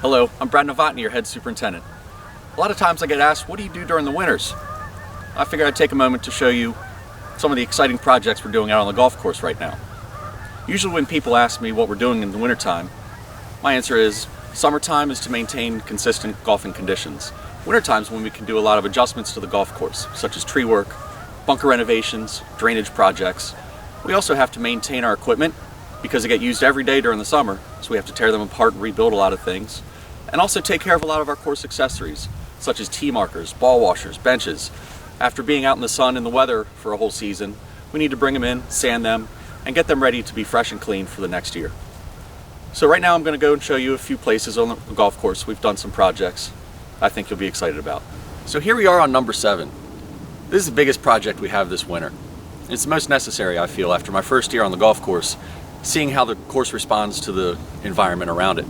Hello, I'm Brad Novotny, your head superintendent. A lot of times I get asked, what do you do during the winters? I figured I'd take a moment to show you some of the exciting projects we're doing out on the golf course right now. Usually when people ask me what we're doing in the wintertime, my answer is summertime is to maintain consistent golfing conditions. Wintertime is when we can do a lot of adjustments to the golf course, such as tree work, bunker renovations, drainage projects. We also have to maintain our equipment because they get used every day during the summer, so we have to tear them apart and rebuild a lot of things. And also take care of a lot of our course accessories, such as tee markers, ball washers, benches. After being out in the sun and the weather for a whole season, we need to bring them in, sand them, and get them ready to be fresh and clean for the next year. So right now I'm going to go and show you a few places on the golf course. We've done some projects I think you'll be excited about. So here we are on number 7. This is the biggest project we have this winter. It's the most necessary, I feel, after my first year on the golf course, seeing how the course responds to the environment around it.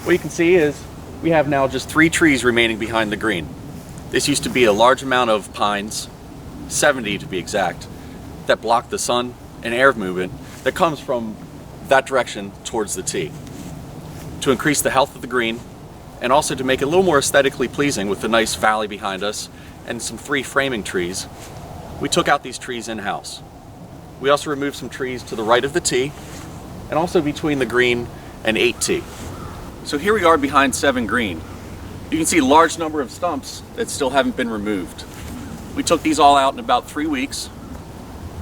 What you can see is we have now just 3 trees remaining behind the green. This used to be a large amount of pines, 70 to be exact, that block the sun and air movement that comes from that direction towards the tee. To increase the health of the green and also to make it a little more aesthetically pleasing with the nice valley behind us and some 3 framing trees, we took out these trees in-house. We also removed some trees to the right of the tee and also between the green and 8T. So here we are behind 7 green. You can see a large number of stumps that still haven't been removed. We took these all out in about 3 weeks.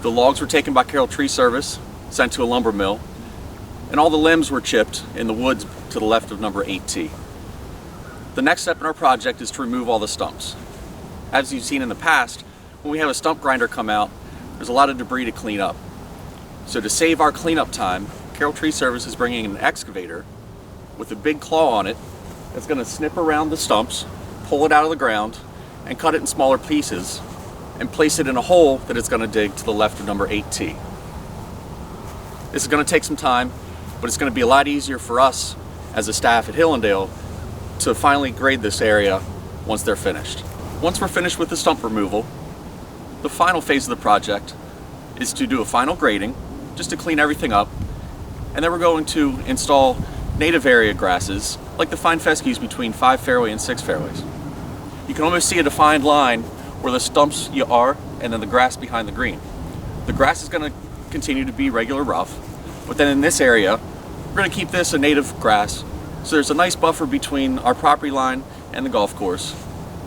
The logs were taken by Carroll Tree Service, sent to a lumber mill, and all the limbs were chipped in the woods to the left of number 8T. The next step in our project is to remove all the stumps. As you've seen in the past, when we have a stump grinder come out, there's a lot of debris to clean up. So to save our cleanup time, Carroll Tree Service is bringing an excavator with a big claw on it that's going to snip around the stumps, pull it out of the ground, and cut it in smaller pieces and place it in a hole that it's going to dig to the left of number 8T. This is going to take some time, but it's going to be a lot easier for us as a staff at Hillendale to finally grade this area once they're finished. Once we're finished with the stump removal, the final phase of the project is to do a final grading, just to clean everything up, and then we're going to install native area grasses, like the fine fescues between 5 fairway and 6 fairways. You can almost see a defined line where the stumps are and then the grass behind the green. The grass is going to continue to be regular rough, but then in this area, we're going to keep this a native grass, so there's a nice buffer between our property line and the golf course,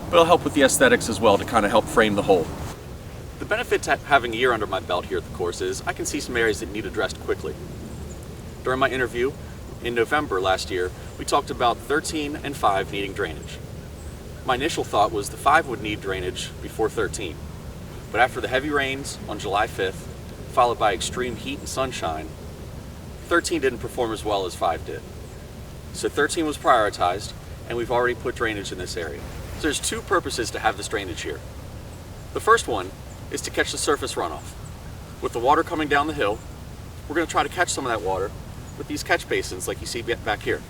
but it'll help with the aesthetics as well to kind of help frame the whole. The benefit to having a year under my belt here at the course is I can see some areas that need addressed quickly. During my interview in November last year, we talked about 13 and 5 needing drainage. My initial thought was the 5 would need drainage before 13, but after the heavy rains on July 5th, followed by extreme heat and sunshine, 13 didn't perform as well as 5 did. So 13 was prioritized, and we've already put drainage in this area. So there's 2 purposes to have this drainage here. The first one is to catch the surface runoff. With the water coming down the hill, we're going to try to catch some of that water with these catch basins like you see back here.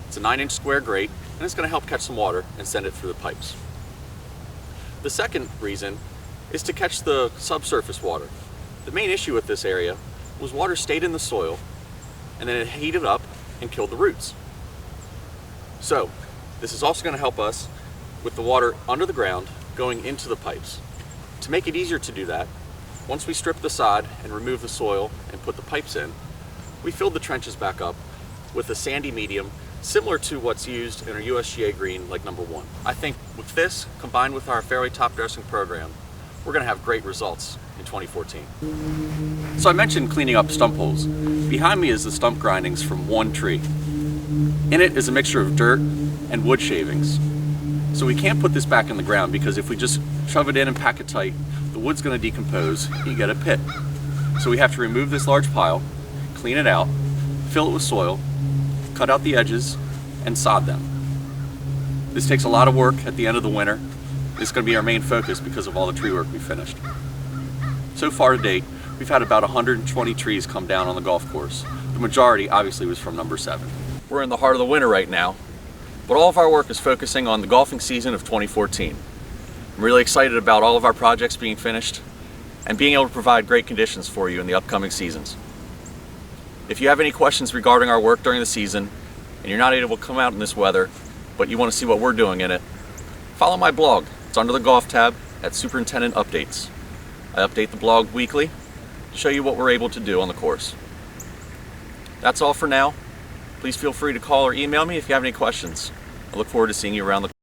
It's a 9-inch square grate, and it's going to help catch some water and send it through the pipes. The second reason is to catch the subsurface water. The main issue with this area was water stayed in the soil and then it heated up and killed the roots. So this is also going to help us with the water under the ground going into the pipes. To make it easier to do that, once we strip the sod and remove the soil and put the pipes in, we filled the trenches back up with a sandy medium similar to what's used in our USGA green like number 1. I think with this, combined with our fairway top dressing program, we're going to have great results in 2014. So I mentioned cleaning up stump holes. Behind me is the stump grindings from 1 tree. In it is a mixture of dirt and wood shavings. So we can't put this back in the ground because if we just shove it in and pack it tight, the wood's going to decompose and you get a pit. So we have to remove this large pile, clean it out, fill it with soil, cut out the edges, and sod them. This takes a lot of work at the end of the winter. It's going to be our main focus because of all the tree work we finished. So far to date, we've had about 120 trees come down on the golf course. The majority obviously was from number 7. We're in the heart of the winter right now, but all of our work is focusing on the golfing season of 2014. I'm really excited about all of our projects being finished and being able to provide great conditions for you in the upcoming seasons. If you have any questions regarding our work during the season, and you're not able to come out in this weather, but you want to see what we're doing in it, follow my blog. It's under the golf tab at Superintendent Updates. I update the blog weekly to show you what we're able to do on the course. That's all for now. Please feel free to call or email me if you have any questions. I look forward to seeing you around the